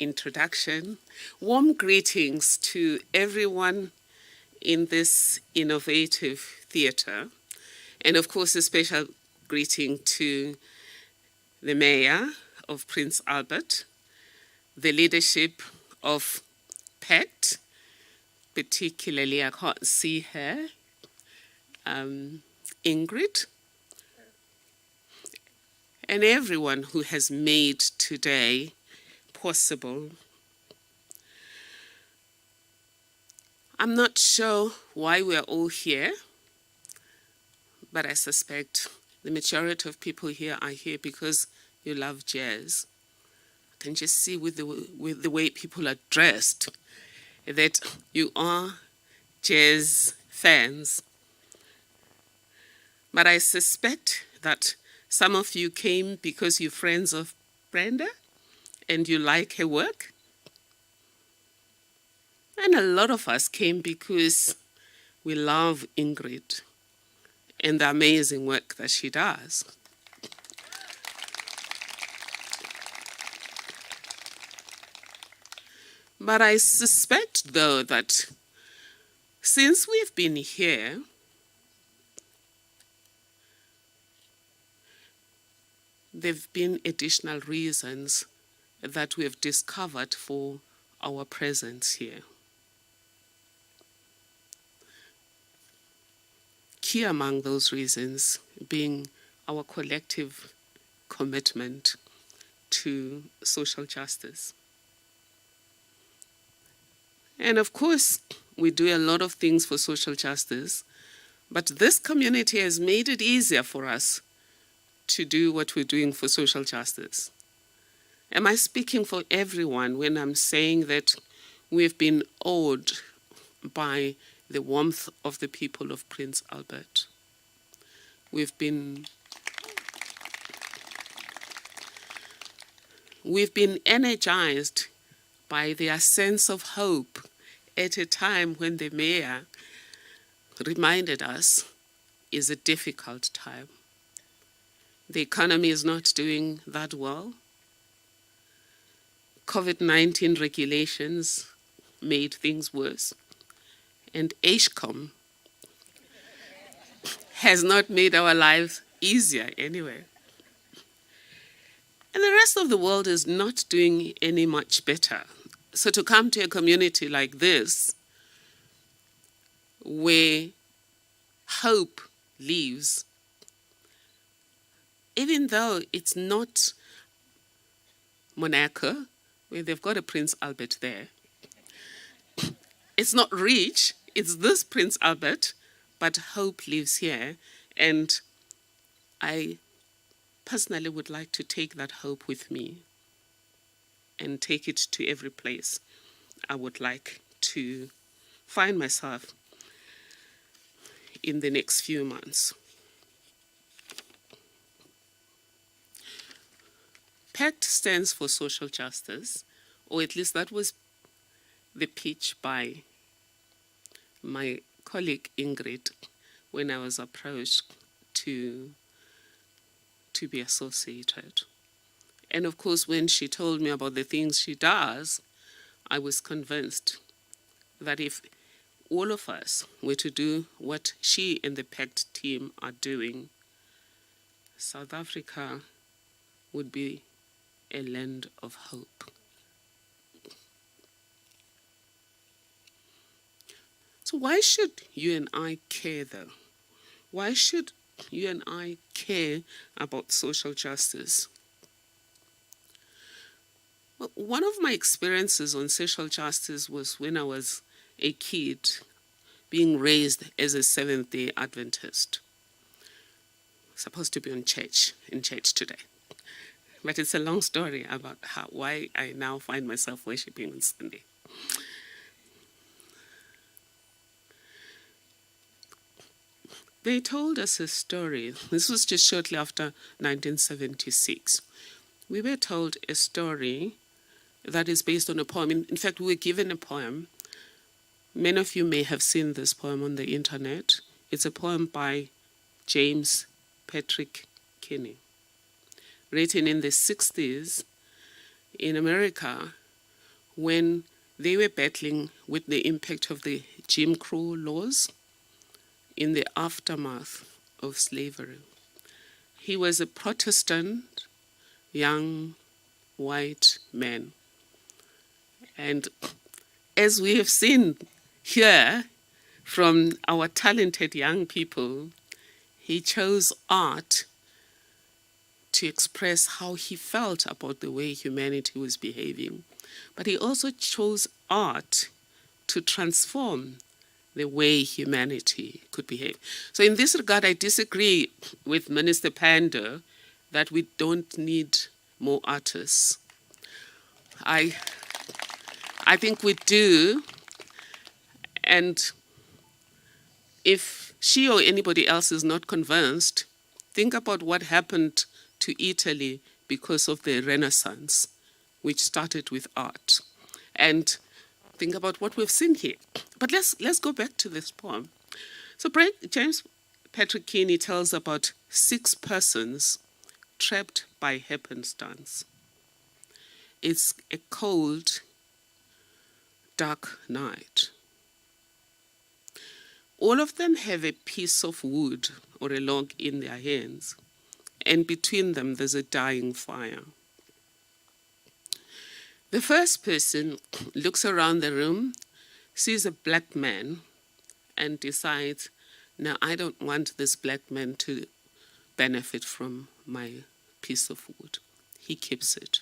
introduction. Warm greetings to everyone in this innovative theatre, and of course a special greeting to the Mayor of Prince Albert, the leadership of PECT, particularly I can't see her, Ingrid, and everyone who has made today possible. I'm not sure why we're all here, but I suspect the majority of people here are here because you love jazz. I can just see with the way people are dressed that you are jazz fans. But I suspect that some of you came because you're friends of Brenda and you like her work. And a lot of us came because we love Ingrid and the amazing work that she does. But I suspect, though, that since we've been here, there have been additional reasons that we have discovered for our presence here. Key among those reasons being our collective commitment to social justice. And of course, we do a lot of things for social justice, but this community has made it easier for us to do what we're doing for social justice. Am I speaking for everyone when I'm saying that we've been awed by the warmth of the people of Prince Albert? We've been energized by their sense of hope at a time when the mayor reminded us it's a difficult time. The economy is not doing that well. COVID-19 regulations made things worse. And HCOM has not made our lives easier anyway. And the rest of the world is not doing any much better. So to come to a community like this, where hope lives, even though it's not Monaco, where they've got a Prince Albert there, it's not rich, it's this Prince Albert, but hope lives here. And I personally would like to take that hope with me and take it to every place I would like to find myself in the next few months. PACT stands for social justice, or at least that was the pitch by my colleague Ingrid when I was approached to be associated. And of course, when she told me about the things she does, I was convinced that if all of us were to do what she and the PACT team are doing, South Africa would be a land of hope. So why should you and I care, though? Why should you and I care about social justice? Well, one of my experiences on social justice was when I was a kid being raised as a Seventh-day Adventist. Supposed to be in church today. But it's a long story about why I now find myself worshiping on Sunday. They told us a story. This was just shortly after 1976. We were told a story that is based on a poem. In fact, we were given a poem. Many of you may have seen this poem on the internet. It's a poem by James Patrick Kinney, written in the 60s in America, when they were battling with the impact of the Jim Crow laws in the aftermath of slavery. He was a Protestant young white man. And as we have seen here from our talented young people, he chose art to express how he felt about the way humanity was behaving. But he also chose art to transform the way humanity could behave. So in this regard, I disagree with Minister Pando that we don't need more artists. I think we do, and if she or anybody else is not convinced, think about what happened to Italy because of the Renaissance, which started with art. And think about what we've seen here. But let's go back to this poem. So James Patrick Kinney tells about 6 persons trapped by happenstance. It's a cold, dark night. All of them have a piece of wood or a log in their hands, and between them there's a dying fire. The first person looks around the room, sees a black man, and decides, now I don't want this black man to benefit from my piece of wood. He keeps it.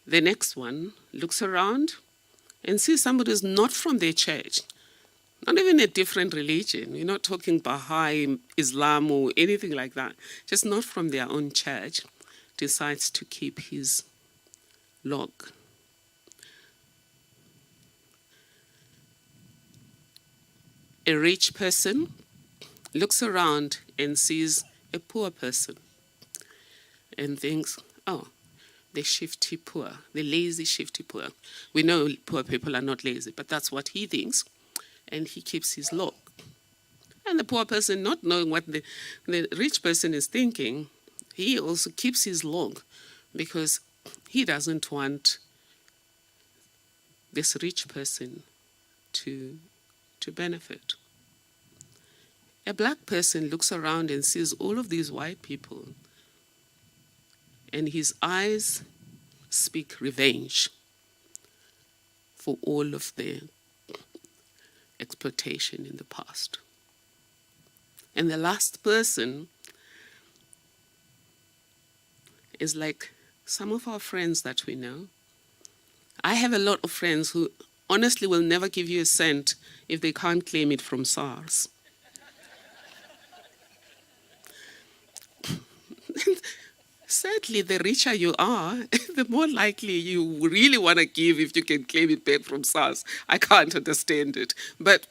The next one looks around and sees somebody who's not from their church, not even a different religion. We're not talking Baha'i, Islam, or anything like that. Just not from their own church, decides to keep his log. A rich person looks around and sees a poor person and thinks, oh, the shifty poor, the lazy shifty poor. We know poor people are not lazy, but that's what he thinks, and he keeps his log. And the poor person, not knowing what the rich person is thinking, he also keeps his log because he doesn't want this rich person to benefit. A black person looks around and sees all of these white people, and his eyes speak revenge for all of their exploitation in the past. And the last person is like some of our friends that we know. I have a lot of friends who honestly will never give you a cent if they can't claim it from SARS. Sadly, the richer you are, the more likely you really want to give if you can claim it back from SARS. I can't understand it. But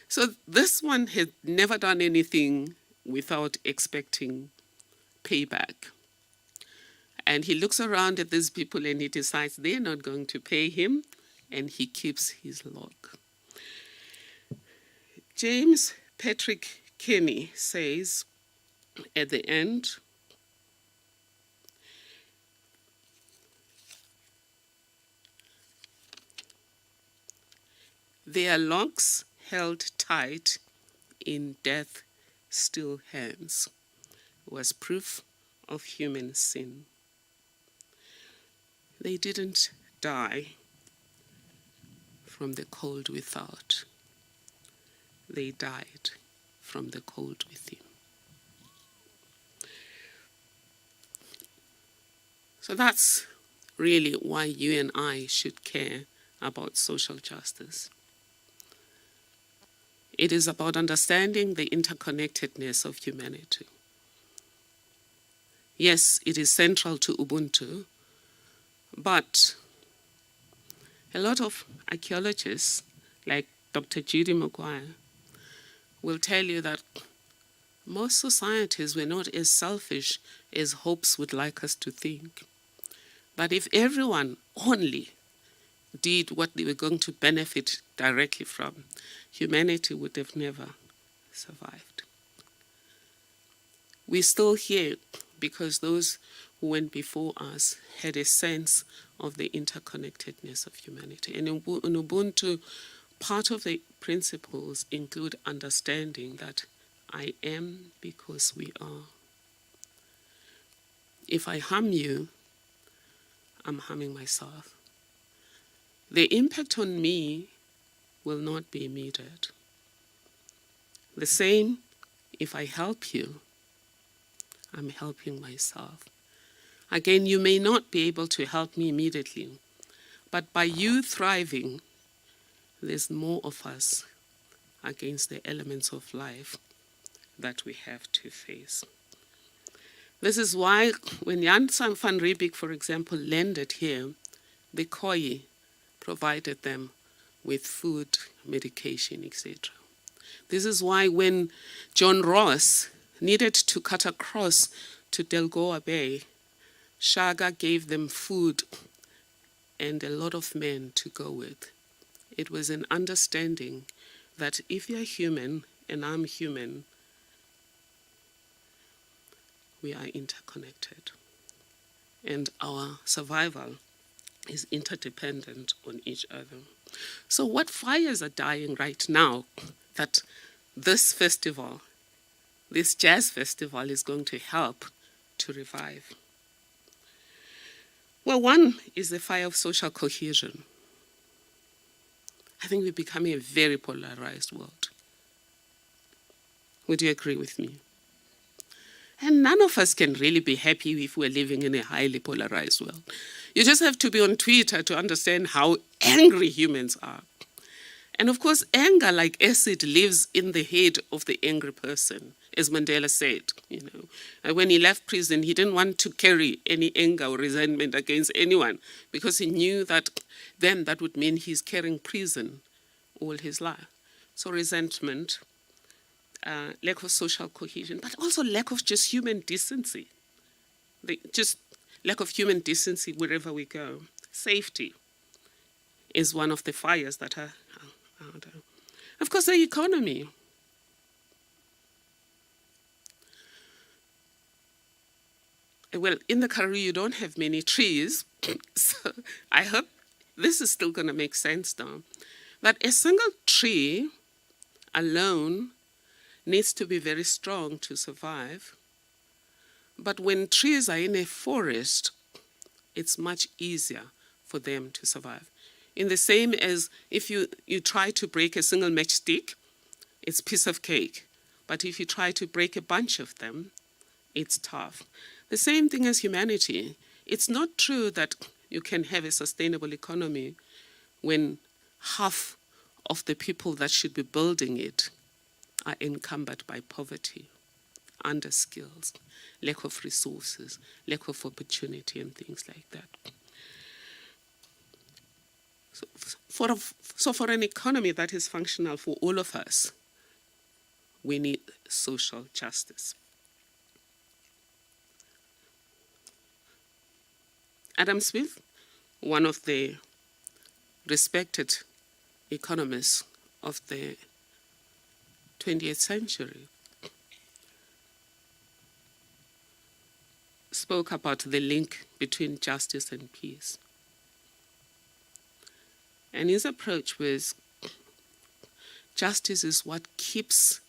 so this one had never done anything without expecting payback. And he looks around at these people and he decides they're not going to pay him, and he keeps his log. James Patrick Kinney says at the end, their logs held tight in death still hands was proof of human sin. They didn't die from the cold without. They died from the cold within. So that's really why you and I should care about social justice. It is about understanding the interconnectedness of humanity. Yes, it is central to Ubuntu, but a lot of archaeologists, like Dr. Judy Maguire, will tell you that most societies were not as selfish as hopes would like us to think. But if everyone only did what they were going to benefit directly from, humanity would have never survived. We're still here because those who went before us had a sense of the interconnectedness of humanity. And in Ubuntu, part of the principles include understanding that I am because we are. If I harm you, I'm harming myself. The impact on me will not be immediate. The same, if I help you, I'm helping myself. Again, you may not be able to help me immediately, but by you thriving, there's more of us against the elements of life that we have to face. This is why when Jan van Riebeeck, for example, landed here, the Khoi provided them with food, medication, etc. This is why when John Ross needed to cut across to Delgoa Bay, Shaka gave them food and a lot of men to go with. It was an understanding that if you're human and I'm human, we are interconnected. And our survival is interdependent on each other. So what fires are dying right now that this festival, this jazz festival, is going to help to revive? Well, one is the fire of social cohesion. I think we're becoming a very polarized world. Would you agree with me? And none of us can really be happy if we're living in a highly polarized world. You just have to be on Twitter to understand how angry humans are. And of course, anger, like acid, lives in the head of the angry person, as Mandela said. And when he left prison, he didn't want to carry any anger or resentment against anyone because he knew that then that would mean he's carrying prison all his life. So resentment, lack of social cohesion, but also lack of just human decency. Just lack of human decency wherever we go. Safety is one of the fires that are out there. Of course, the economy. Well, in the Karoo, you don't have many trees, so I hope this is still going to make sense now. That a single tree alone needs to be very strong to survive. But when trees are in a forest, it's much easier for them to survive. In the same as if you try to break a single matchstick, it's a piece of cake. But if you try to break a bunch of them, it's tough. The same thing as humanity. It's not true that you can have a sustainable economy when half of the people that should be building it are encumbered by poverty, underskills, lack of resources, lack of opportunity, and things like that. So for an economy that is functional for all of us, we need social justice. Adam Smith, one of the respected economists of the 20th century, spoke about the link between justice and peace. And his approach was, justice is what keeps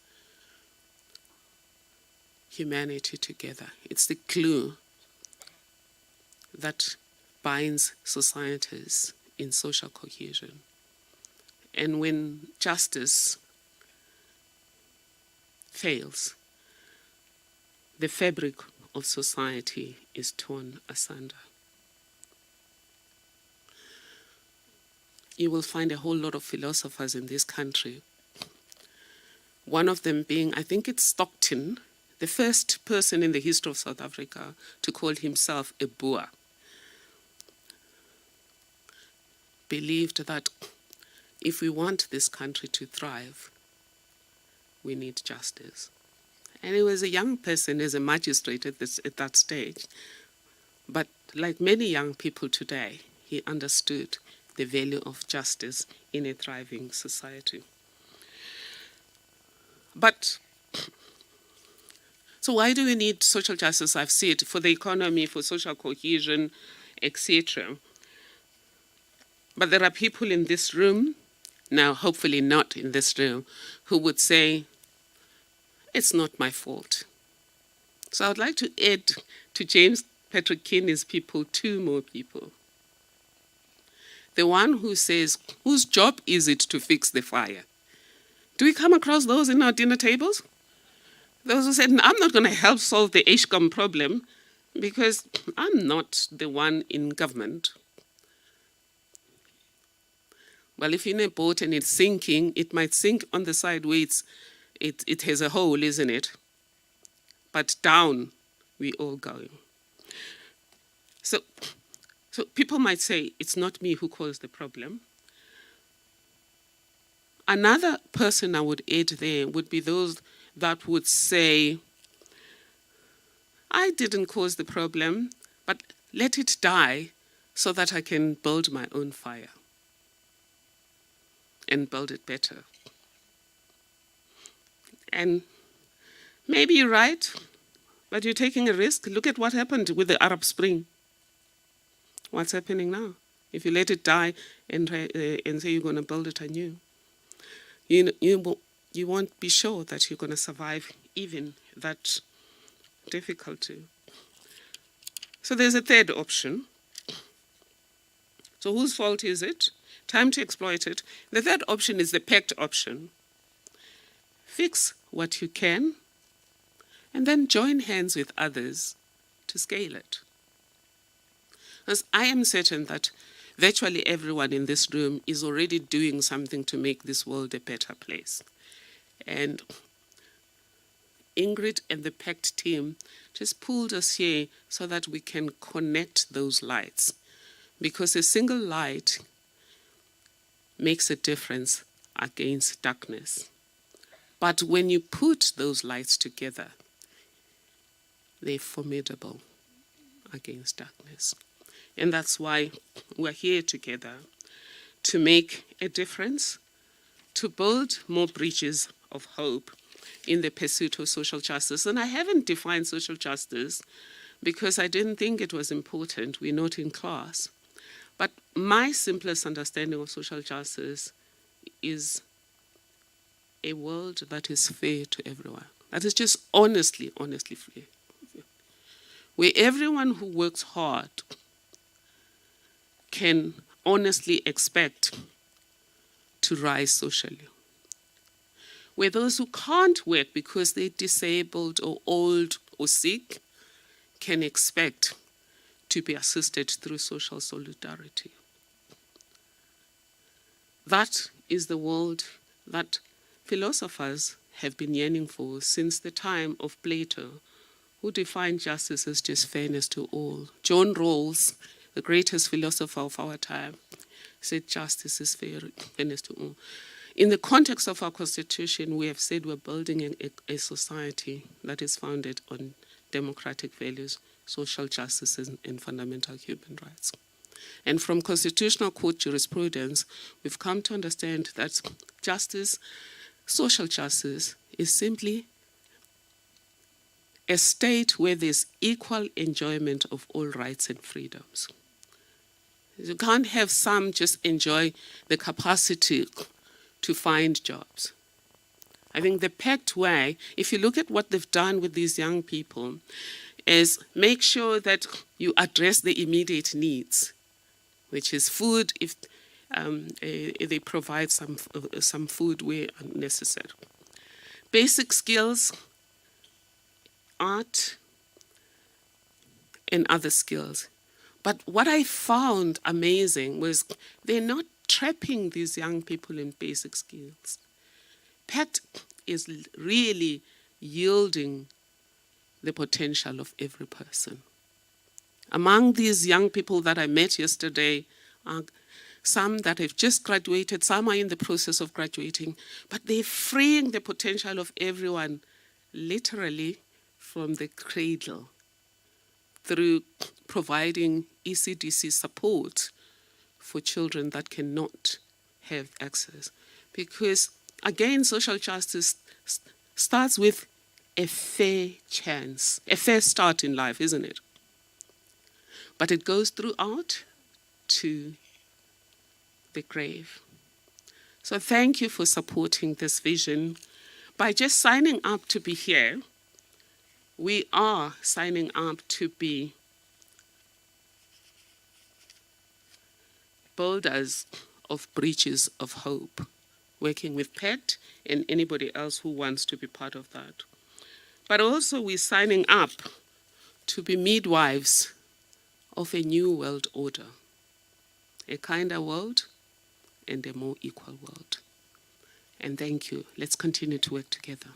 humanity together. It's the glue that binds societies in social cohesion. And when justice fails, the fabric of society is torn asunder. You will find a whole lot of philosophers in this country. One of them being, I think it's Stockton, the first person in the history of South Africa to call himself a Boer, believed that if we want this country to thrive, we need justice. And he was a young person as a magistrate at that stage. But like many young people today, he understood the value of justice in a thriving society. But, so why do we need social justice? I've said for the economy, for social cohesion, etc. But there are people in this room, now hopefully not in this room, who would say, it's not my fault. So I would like to add to James Patrick Kinney's people 2 more people. The one who says, whose job is it to fix the fire? Do we come across those in our dinner tables? Those who said, I'm not going to help solve the HCOM problem because I'm not the one in government. Well, if you're in a boat and it's sinking, it might sink on the side where it has a hole, isn't it? But down, we all going. So people might say, it's not me who caused the problem. Another person I would add there would be those that would say, I didn't cause the problem, but let it die so that I can build my own fire and build it better. And maybe you're right, but you're taking a risk. Look at what happened with the Arab Spring. What's happening now? If you let it die and say you're going to build it anew, you won't be sure that you're going to survive even that difficulty. So there's a third option. So whose fault is it? Time to exploit it. The third option is the pact option. Fix what you can, and then join hands with others to scale it. As I am certain that virtually everyone in this room is already doing something to make this world a better place. And Ingrid and the PACT team just pulled us here so that we can connect those lights. Because a single light makes a difference against darkness. But when you put those lights together, they're formidable against darkness. And that's why we're here together, to make a difference, to build more bridges of hope in the pursuit of social justice. And I haven't defined social justice because I didn't think it was important. We're not in class. But my simplest understanding of social justice is a world that is fair to everyone. That is just honestly fair. Where everyone who works hard can honestly expect to rise socially. Where those who can't work because they're disabled or old or sick can expect to be assisted through social solidarity. That is the world that philosophers have been yearning for since the time of Plato, who defined justice as just fairness to all. John Rawls, the greatest philosopher of our time, said justice is fairness to all. In the context of our Constitution, we have said we're building a society that is founded on democratic values, social justice, and fundamental human rights. And from Constitutional Court jurisprudence, we've come to understand that justice, social justice, is simply a state where there's equal enjoyment of all rights and freedoms. You can't have some just enjoy the capacity to find jobs. I think the PACT way, if you look at what they've done with these young people, is make sure that you address the immediate needs, which is food, if they provide some food where necessary. Basic skills, art, and other skills. But what I found amazing was they're not trapping these young people in basic skills. PACT is really yielding the potential of every person. Among these young people that I met yesterday are some that have just graduated, some are in the process of graduating, but they're freeing the potential of everyone literally from the cradle through providing ECDC support for children that cannot have access. Because, again, social justice starts with a fair chance, a fair start in life, isn't it? But it goes throughout to the grave. So thank you for supporting this vision. By just signing up to be here, we are signing up to be builders of bridges of hope, working with PET and anybody else who wants to be part of that. But also we're signing up to be midwives of a new world order, a kinder world and a more equal world. And thank you. Let's continue to work together.